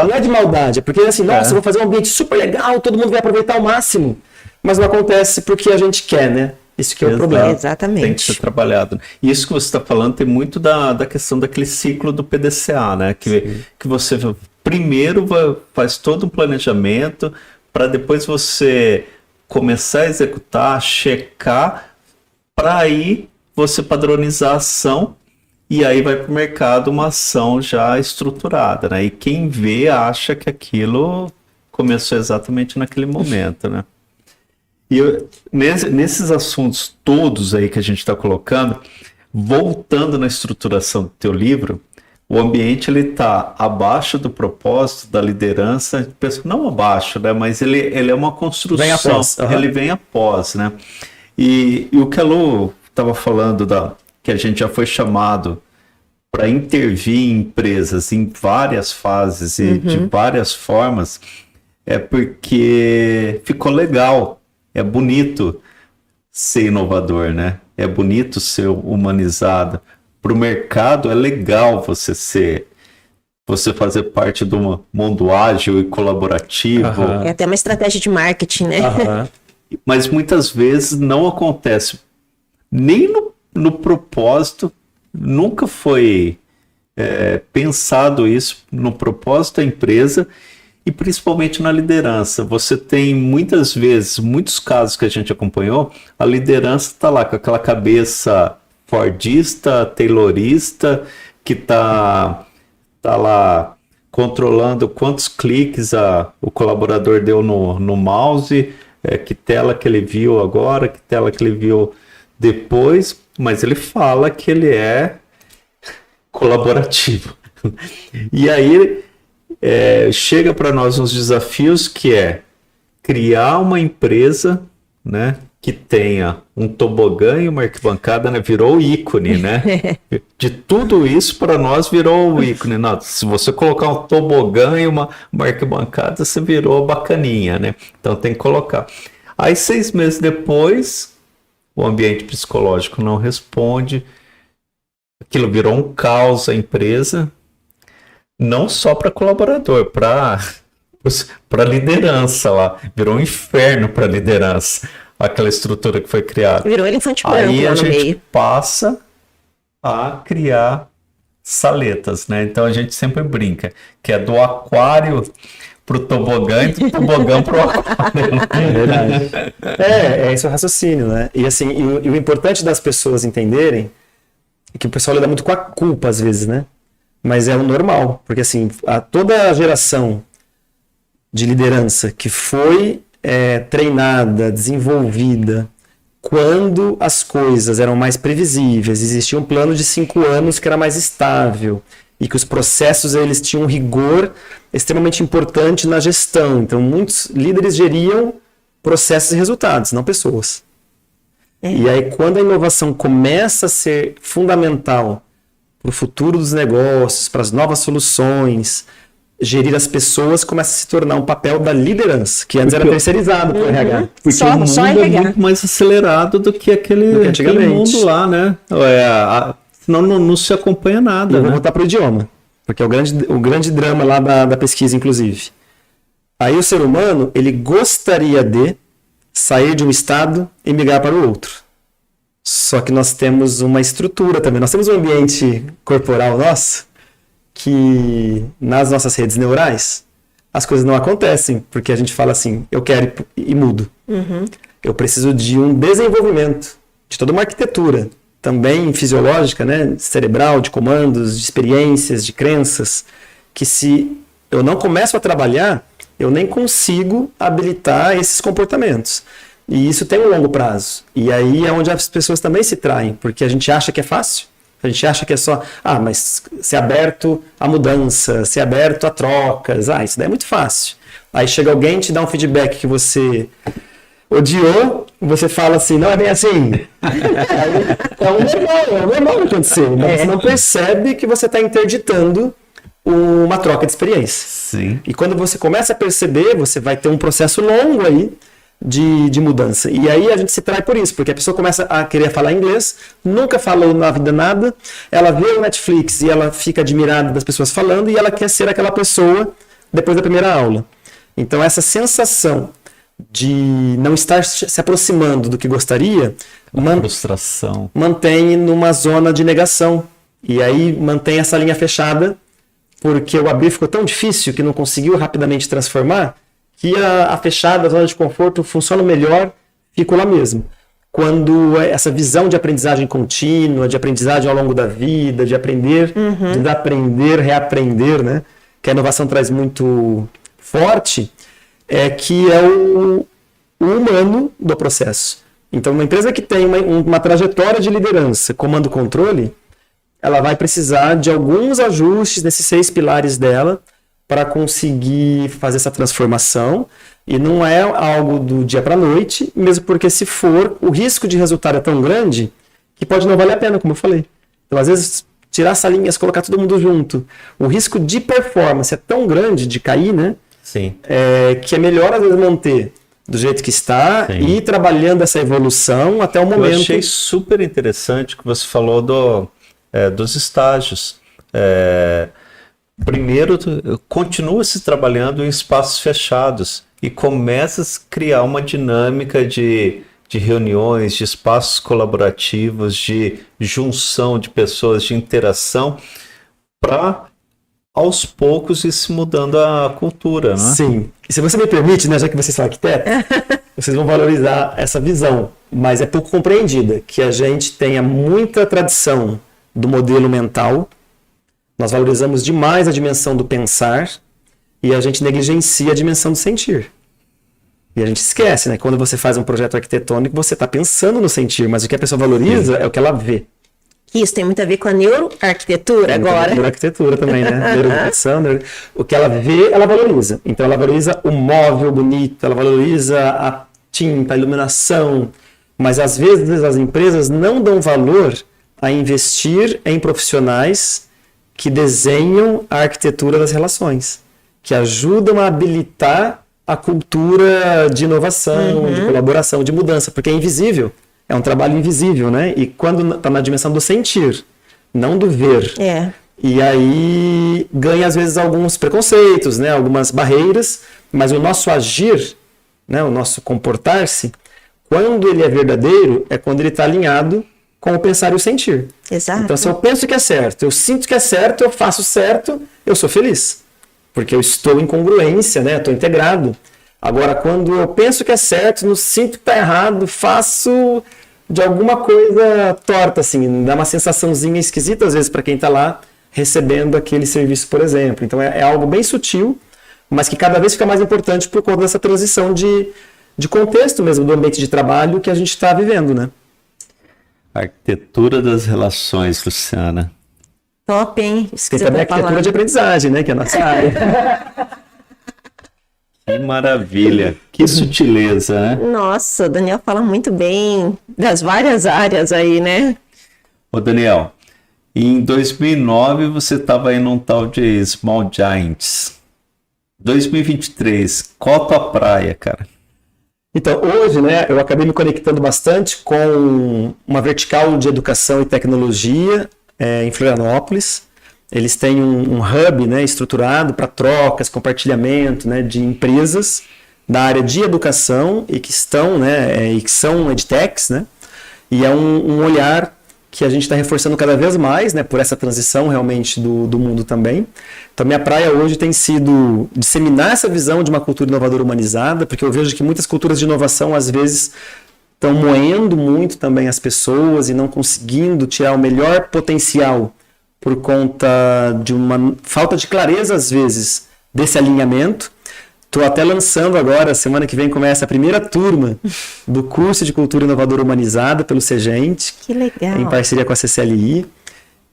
Não é de maldade, é porque assim, nossa, vou fazer um ambiente super legal, todo mundo vai aproveitar ao máximo, mas não acontece porque a gente quer, né? Isso que é o problema. Exatamente. Tem que ser trabalhado. E isso que você está falando tem muito da questão daquele ciclo do PDCA, né? Que você primeiro faz todo um planejamento para depois você começar a executar, checar, para aí você padronizar a ação e aí vai para o mercado uma ação já estruturada, né? E quem vê acha que aquilo começou exatamente naquele momento, né? E nesses assuntos todos aí que a gente está colocando, voltando na estruturação do teu livro, o ambiente ele está abaixo do propósito, da liderança, não abaixo, né? Mas ele é uma construção, vem após. Ele vem após, né? E o que a Lu estava falando, que a gente já foi chamado para intervir em empresas em várias fases e de várias formas, é porque ficou legal. É bonito ser inovador, né? É bonito ser humanizado. Para o mercado é legal você fazer parte de um mundo ágil e colaborativo. É até uma estratégia de marketing, né? Mas muitas vezes não acontece nem no propósito, nunca foi pensado isso no propósito da empresa. E principalmente na liderança. Você tem muitas vezes, muitos casos que a gente acompanhou, a liderança está lá com aquela cabeça fordista, taylorista, que tá lá controlando quantos cliques o colaborador deu no mouse, que tela que ele viu agora, que tela que ele viu depois, mas ele fala que ele é colaborativo. E aí chega para nós uns desafios que é criar uma empresa, né, que tenha um tobogã e uma arquibancada, né, virou ícone, né? De tudo isso para nós virou o ícone. Não, se você colocar um tobogã e uma arquibancada, você virou bacaninha, né? Então tem que colocar. Aí 6 meses depois, o ambiente psicológico não responde, aquilo virou um caos a empresa. Não só para colaborador, para liderança lá. Virou um inferno para liderança, aquela estrutura que foi criada. Virou elefante branco lá no meio. Aí a gente passa a criar saletas, né? Então a gente sempre brinca, que é do aquário pro tobogã e do tobogã pro aquário. É verdade. É esse o raciocínio, né? E assim, e o importante das pessoas entenderem é que o pessoal lida muito com a culpa às vezes, né? Mas é o normal, porque assim, toda a geração de liderança que foi treinada, desenvolvida, quando as coisas eram mais previsíveis, existia um plano de 5 anos que era mais estável, e que os processos eles tinham um rigor extremamente importante na gestão. Então, muitos líderes geriam processos e resultados, não pessoas. E aí, quando a inovação começa a ser fundamental para o futuro dos negócios, para as novas soluções, gerir as pessoas começa a se tornar um papel da liderança, que antes era terceirizado para o RH. Porque Só o mundo é RH. muito mais acelerado do que aquele mundo lá, né? Senão não se acompanha nada, Eu né? vou voltar para o idioma, porque é o grande drama lá da pesquisa, inclusive. Aí o ser humano, ele gostaria de sair de um estado e migrar para o outro. Só que nós temos uma estrutura também, nós temos um ambiente corporal nosso, que nas nossas redes neurais, as coisas não acontecem, porque a gente fala assim, eu quero e mudo. Eu preciso de um desenvolvimento, de toda uma arquitetura, também fisiológica, né, cerebral, de comandos, de experiências, de crenças, que se eu não começo a trabalhar, eu nem consigo habilitar esses comportamentos. E isso tem um longo prazo. E aí é onde as pessoas também se traem, porque a gente acha que é fácil, a gente acha que é só, mas ser aberto à mudança, ser aberto a trocas, isso daí é muito fácil. Aí chega alguém e te dá um feedback que você odiou, você fala assim, não é bem assim. É normal acontecer, mas você não percebe que você está interditando uma troca de experiência. Sim. E quando você começa a perceber, você vai ter um processo longo aí de mudança. E aí a gente se trai por isso, porque a pessoa começa a querer falar inglês, nunca falou na vida nada, ela vê o Netflix e ela fica admirada das pessoas falando e ela quer ser aquela pessoa depois da primeira aula. Então essa sensação de não estar se aproximando do que gostaria, Frustração. mantém numa zona de negação. E aí mantém essa linha fechada, porque o abrir ficou tão difícil que não conseguiu rapidamente transformar, que a fechada, a zona de conforto, funciona melhor, ficou lá mesmo. Quando essa visão de aprendizagem contínua, de aprendizagem ao longo da vida, de aprender, desaprender, reaprender, né? Que a inovação traz muito forte, que é o humano do processo. Então, uma empresa que tem uma trajetória de liderança, comando-controle, ela vai precisar de alguns ajustes nesses 6 pilares dela para conseguir fazer essa transformação. E não é algo do dia para a noite, mesmo porque se for, o risco de resultado é tão grande que pode não valer a pena, como eu falei. Então, às vezes, tirar salinhas, colocar todo mundo junto, o risco de performance é tão grande de cair, né? Sim. Que é melhor, às vezes, manter do jeito que está e ir trabalhando essa evolução até o momento. Eu achei super interessante que você falou dos estágios. Primeiro, continua se trabalhando em espaços fechados e começa a criar uma dinâmica de reuniões, de espaços colaborativos, de junção de pessoas, de interação, para aos poucos ir se mudando a cultura, né? Sim. E se você me permite, né, já que vocês são arquitetos, vocês vão valorizar essa visão, mas é pouco compreendida, que a gente tenha muita tradição do modelo mental, nós valorizamos demais a dimensão do pensar e a gente negligencia a dimensão do sentir. E a gente esquece, né? Quando você faz um projeto arquitetônico, você está pensando no sentir, mas o que a pessoa valoriza é o que ela vê. Isso tem muito a ver com a neuroarquitetura agora. Neuroarquitetura também, né? Neuroeducação, o que ela vê, ela valoriza. Então ela valoriza o móvel bonito, ela valoriza a tinta, a iluminação, mas às vezes as empresas não dão valor a investir em profissionais que desenham a arquitetura das relações, que ajudam a habilitar a cultura de inovação, de colaboração, de mudança, porque é invisível, é um trabalho invisível, né? E quando está na dimensão do sentir, não do ver. E aí ganha às vezes alguns preconceitos, né? Algumas barreiras, mas o nosso agir, né? O nosso comportar-se, quando ele é verdadeiro, é quando ele está alinhado com o pensar e o sentir. Exato. Então, se eu penso que é certo, eu sinto que é certo, eu faço certo, eu sou feliz. Porque eu estou em congruência, né? Estou integrado. Agora, quando eu penso que é certo, não sinto que está errado, faço de alguma coisa torta, assim, dá uma sensaçãozinha esquisita, às vezes, para quem está lá recebendo aquele serviço, por exemplo. Então, é algo bem sutil, mas que cada vez fica mais importante por conta dessa transição de contexto mesmo, do ambiente de trabalho que a gente está vivendo, né? Arquitetura das relações, Luciana. Top, hein? Tem também a arquitetura de aprendizagem, né? Que é a nossa área. Que maravilha, que sutileza, né? Nossa, o Daniel fala muito bem das várias áreas aí, né? Ô Daniel, em 2009 você estava aí num tal de Small Giants. 2023, qual a tua praia, cara? Então, hoje, né, eu acabei me conectando bastante com uma vertical de educação e tecnologia em Florianópolis. Eles têm um hub, né, estruturado para trocas, compartilhamento, né, de empresas da área de educação e que estão, né, e que são edtechs, né, e é um olhar que a gente está reforçando cada vez mais, né, por essa transição realmente do mundo também. Então, minha praia hoje tem sido disseminar essa visão de uma cultura inovadora humanizada, porque eu vejo que muitas culturas de inovação, às vezes, estão moendo muito também as pessoas e não conseguindo tirar o melhor potencial por conta de uma falta de clareza, às vezes, desse alinhamento. Estou até lançando agora, semana que vem começa a primeira turma do curso de Cultura Inovadora Humanizada pelo Segente. Que legal. Em parceria com a CCLI.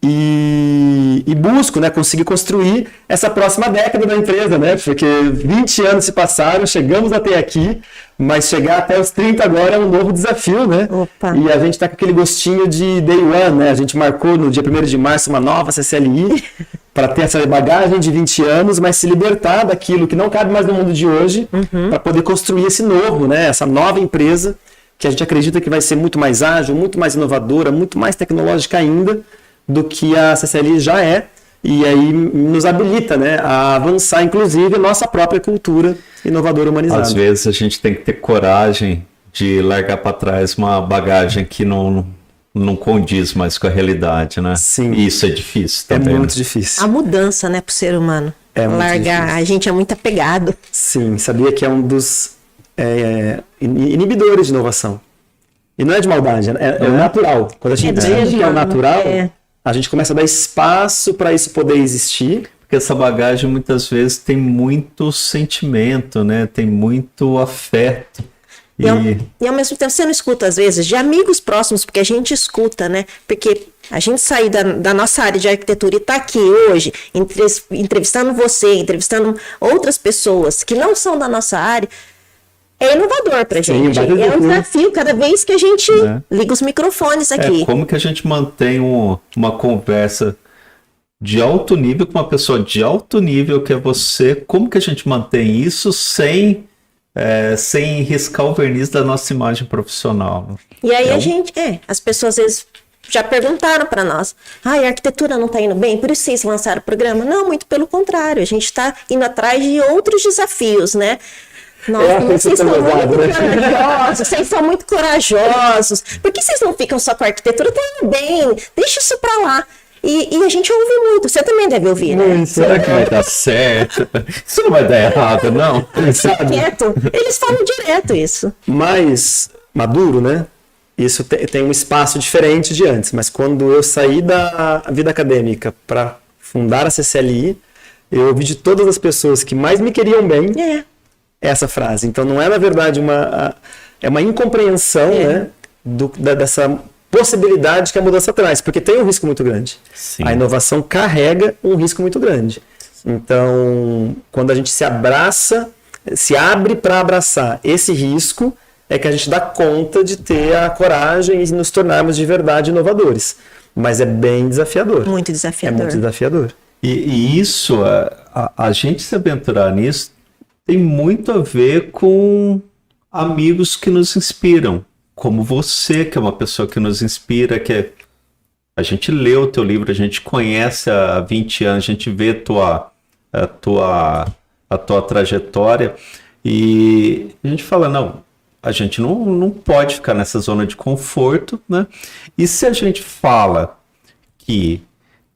E busco, né, conseguir construir essa próxima década da empresa, né? Porque 20 anos se passaram, chegamos até aqui, mas chegar até os 30 agora é um novo desafio, né? Opa. E a gente está com aquele gostinho de day one, né? A gente marcou no dia 1º de março uma nova CCLI para ter essa bagagem de 20 anos, mas se libertar daquilo que não cabe mais no mundo de hoje, para poder construir esse novo, né? Essa nova empresa que a gente acredita que vai ser muito mais ágil, muito mais inovadora, muito mais tecnológica ainda do que a CCLI já é, e aí nos habilita, né, a avançar, inclusive, a nossa própria cultura inovadora humanizada. Às vezes a gente tem que ter coragem de largar para trás uma bagagem que não condiz mais com a realidade, né? Sim. E isso é difícil também. É muito difícil. A mudança, né, pro ser humano. É muito largar, difícil. a gente é muito apegado. Sim, sabia que é um dos inibidores de inovação. E não é de maldade, é natural. Quando a gente entende que é o natural, a gente começa a dar espaço para isso poder existir. Porque essa bagagem muitas vezes tem muito sentimento, né? Tem muito afeto. E ao mesmo tempo você não escuta, às vezes, de amigos próximos, porque a gente escuta, né? Porque a gente sair da nossa área de arquitetura e tá aqui hoje, entrevistando você, entrevistando outras pessoas que não são da nossa área, é inovador pra gente. Sim, é um desafio cada vez que a gente liga os microfones aqui. Como que a gente mantém uma conversa de alto nível com uma pessoa de alto nível que é você? Como que a gente mantém isso sem riscar o verniz da nossa imagem profissional? E aí as pessoas às vezes já perguntaram para nós, a arquitetura não está indo bem, por isso vocês lançaram o programa? Não, muito pelo contrário, a gente está indo atrás de outros desafios, né? Nossa, vocês são muito corajosos, vocês são muito corajosos. Por que vocês não ficam só com a arquitetura? Tá indo bem, deixa isso para lá. E a gente ouve muito, você também deve ouvir, né? Será que vai dar certo? Isso não vai dar errado, não? Quieto. Eles falam direto isso. Mais maduro, né? Isso tem um espaço diferente de antes, mas quando eu saí da vida acadêmica para fundar a CCLI, eu ouvi de todas as pessoas que mais me queriam bem essa frase. Então não é, na verdade, uma incompreensão, né, dessa possibilidade que a mudança traz, porque tem um risco muito grande. Sim. A inovação carrega um risco muito grande. Então, quando a gente se abre para abraçar esse risco, é que a gente dá conta de ter a coragem e nos tornarmos de verdade inovadores. Mas é bem desafiador. Muito desafiador. É muito desafiador. E isso, a gente se aventurar nisso, tem muito a ver com amigos que nos inspiram. Como você, que é uma pessoa que nos inspira, a gente lê o teu livro, a gente conhece há 20 anos, a gente vê a tua trajetória e a gente fala, não, a gente não pode ficar nessa zona de conforto, né? E se a gente fala que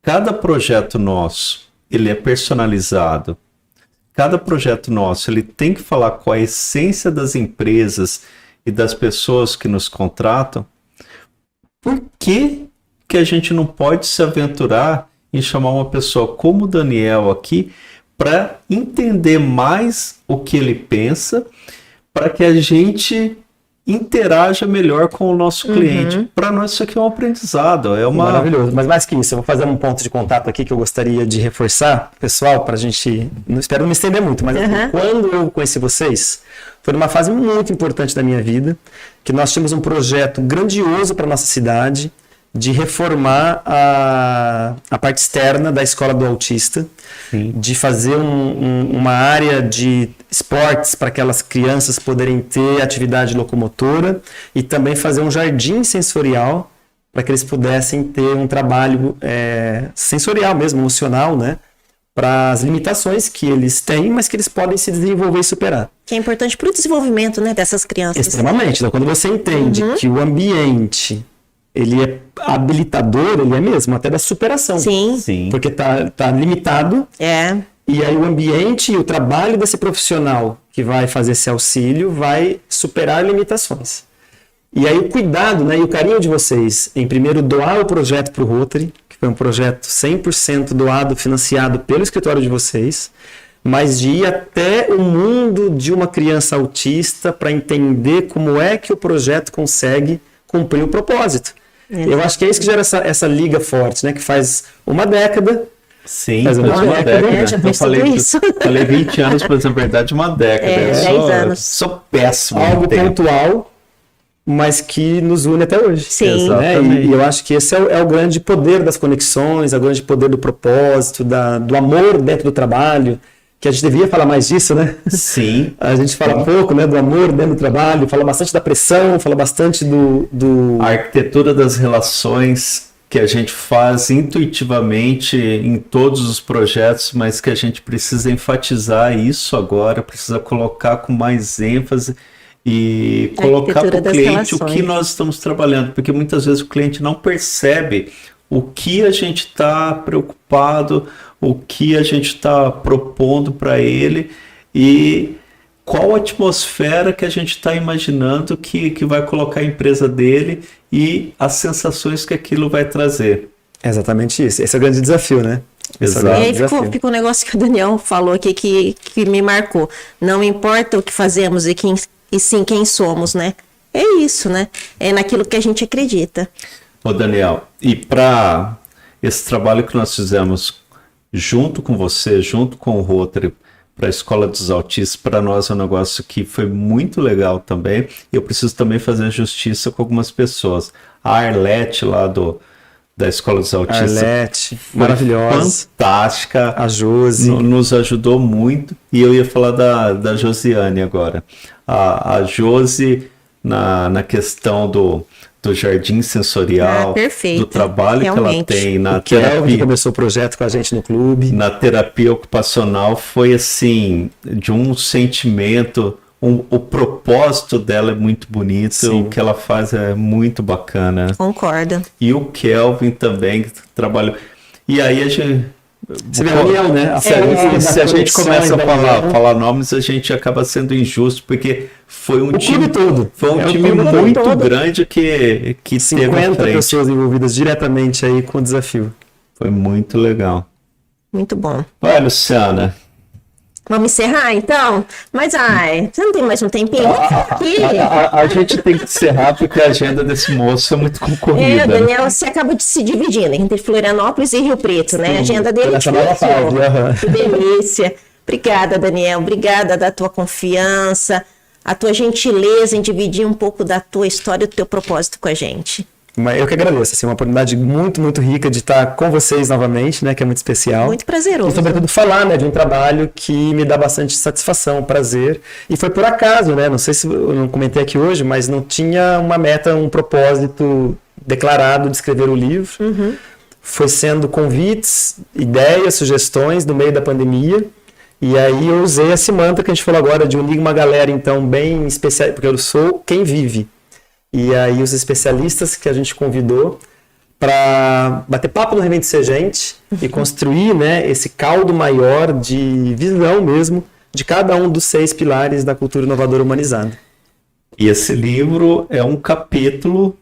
cada projeto nosso, ele é personalizado, cada projeto nosso, ele tem que falar com a essência das empresas e das pessoas que nos contratam, por que a gente não pode se aventurar em chamar uma pessoa como o Daniel aqui para entender mais o que ele pensa, para que a gente interaja melhor com o nosso cliente. Para nós isso aqui é um aprendizado, Maravilhoso, mas mais que isso, eu vou fazer um ponto de contato aqui que eu gostaria de reforçar, pessoal, para a gente, não espero não me estender muito, mas quando eu conheci vocês, foi numa fase muito importante da minha vida, que nós tínhamos um projeto grandioso para nossa cidade, de reformar a parte externa da escola do autista, de fazer uma área de esportes para aquelas crianças poderem ter atividade locomotora e também fazer um jardim sensorial para que eles pudessem ter um trabalho sensorial mesmo, emocional, né? Para as limitações que eles têm, mas que eles podem se desenvolver e superar. Que é importante para o desenvolvimento, né, dessas crianças. Extremamente. Então, quando você entende que o ambiente ele é habilitador, ele é mesmo, até da superação. Sim. Porque tá limitado. E aí o ambiente e o trabalho desse profissional que vai fazer esse auxílio vai superar limitações. E aí o cuidado, né, e o carinho de vocês em primeiro doar o projeto para o Rotary, que foi um projeto 100% doado, financiado pelo escritório de vocês, mas de ir até o mundo de uma criança autista para entender como é que o projeto consegue cumprir o propósito. Eu acho que é isso que gera essa liga forte, né? Que faz uma década. Sim, faz uma década. Eu falei 20 anos, mas na verdade uma década. 10 anos. Sou péssimo. Algo pontual, mas que nos une até hoje. Sim. Né? E eu acho que esse é o grande poder das conexões, é o grande poder do propósito, do amor dentro do trabalho. Que a gente devia falar mais disso, né? Sim. A gente fala pouco, né, do amor dentro do trabalho, fala bastante da pressão, fala bastante A arquitetura das relações que a gente faz intuitivamente em todos os projetos, mas que a gente precisa enfatizar isso agora, precisa colocar com mais ênfase e colocar para o cliente o que nós estamos trabalhando, porque muitas vezes o cliente não percebe o que a gente está preocupado, o que a gente está propondo para ele e qual a atmosfera que a gente está imaginando que vai colocar a empresa dele e as sensações que aquilo vai trazer. É exatamente isso. Esse é o grande desafio, né? Exato. E aí ficou um negócio que o Daniel falou aqui que me marcou. Não importa o que fazemos e sim quem somos, né? É isso, né? É naquilo que a gente acredita. Ô Daniel, e para esse trabalho que nós fizemos junto com você, junto com o Rotary, para a Escola dos Autistas, para nós é um negócio que foi muito legal também. Eu preciso também fazer justiça com algumas pessoas. A Arlete lá da Escola dos Autistas. Arlete, maravilhosa. Fantástica. A Josi. Nos ajudou muito. E eu ia falar da Josiane agora. A Josi, na questão do jardim sensorial, do trabalho realmente. Que ela tem na terapia. Que começou o projeto com a gente no clube. Na terapia ocupacional foi assim, de um sentimento, o propósito dela é muito bonito, Sim. O que ela faz é muito bacana. Concordo. E o Kelvin também, que trabalhou. E aí a gente... Você vê a união, né? Se a gente começa a falar nomes, a gente acaba sendo injusto, porque foi um time todo. Foi um time muito grande que 50 pessoas envolvidas diretamente aí com o desafio. Foi muito legal. Muito bom. Vai, Luciana. Vamos encerrar, então? Mas, você não tem mais um tempinho? A gente tem que encerrar porque a agenda desse moço é muito concorrida. Daniel, você acaba de se dividir, né? Entre Florianópolis e Rio Preto, né? A agenda dele é difícil. Que delícia. Obrigada, Daniel. Obrigada da tua confiança, a tua gentileza em dividir um pouco da tua história e do teu propósito com a gente. Eu que agradeço, assim, uma oportunidade muito, muito rica de estar com vocês novamente, né, que é muito especial. Muito prazeroso. E sobretudo falar, né, de um trabalho que me dá bastante satisfação, prazer. E foi por acaso, né, não sei se eu não comentei aqui hoje, mas não tinha uma meta, um propósito declarado de escrever o livro. Uhum. Foi sendo convites, ideias, sugestões no meio da pandemia. E aí eu usei esse mantra que a gente falou agora de unir uma galera, então, bem especial, porque eu sou quem vive. E aí os especialistas que a gente convidou para bater papo no Reinvente Ser Gente e construir, né, esse caldo maior de visão mesmo de cada um dos 6 pilares da cultura inovadora humanizada. E esse livro é um capítulo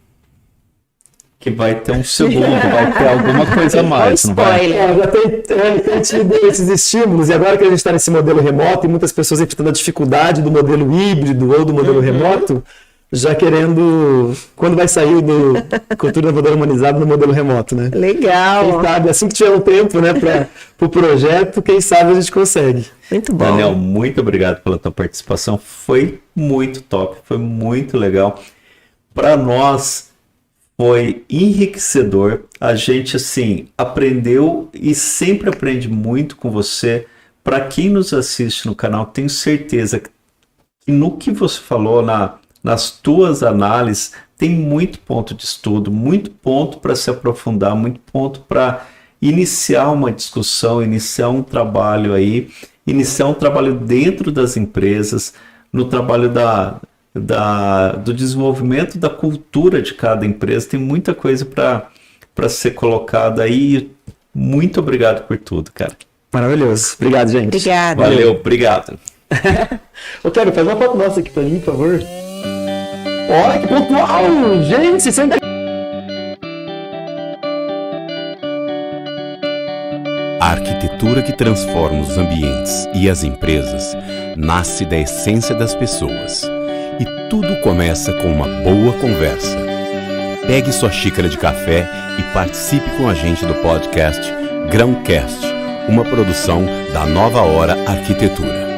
que vai ter um segundo, vai ter alguma coisa a mais, não vai? Já tem tido esses estímulos, e agora que a gente está nesse modelo remoto e muitas pessoas enfrentando a dificuldade do modelo híbrido ou do modelo remoto, já querendo, quando vai sair do Cultura Inovadora Humanizada no modelo remoto, né? Legal! Quem sabe, assim que tiver um tempo, né, para o projeto, quem sabe a gente consegue. Muito bom. Daniel, muito obrigado pela tua participação, foi muito top, foi muito legal. Para nós, Foi enriquecedor. A gente, assim, aprendeu e sempre aprende muito com você. Para quem nos assiste no canal, tenho certeza que no que você falou, nas tuas análises, tem muito ponto de estudo, muito ponto para se aprofundar, muito ponto para iniciar uma discussão, iniciar um trabalho aí, iniciar um trabalho dentro das empresas, no trabalho do desenvolvimento da cultura de cada empresa. Tem muita coisa para ser colocada aí. Muito obrigado por tudo, cara. Maravilhoso. Obrigado, gente. Obrigada. Valeu, obrigado. Ô, Kevin, faz uma foto nossa aqui pra mim, por favor. Olha que pontual! Gente, senta aqui. A arquitetura que transforma os ambientes e as empresas nasce da essência das pessoas. E tudo começa com uma boa conversa. Pegue sua xícara de café e participe com a gente do podcast Grãocast, uma produção da Nova Hora Arquitetura.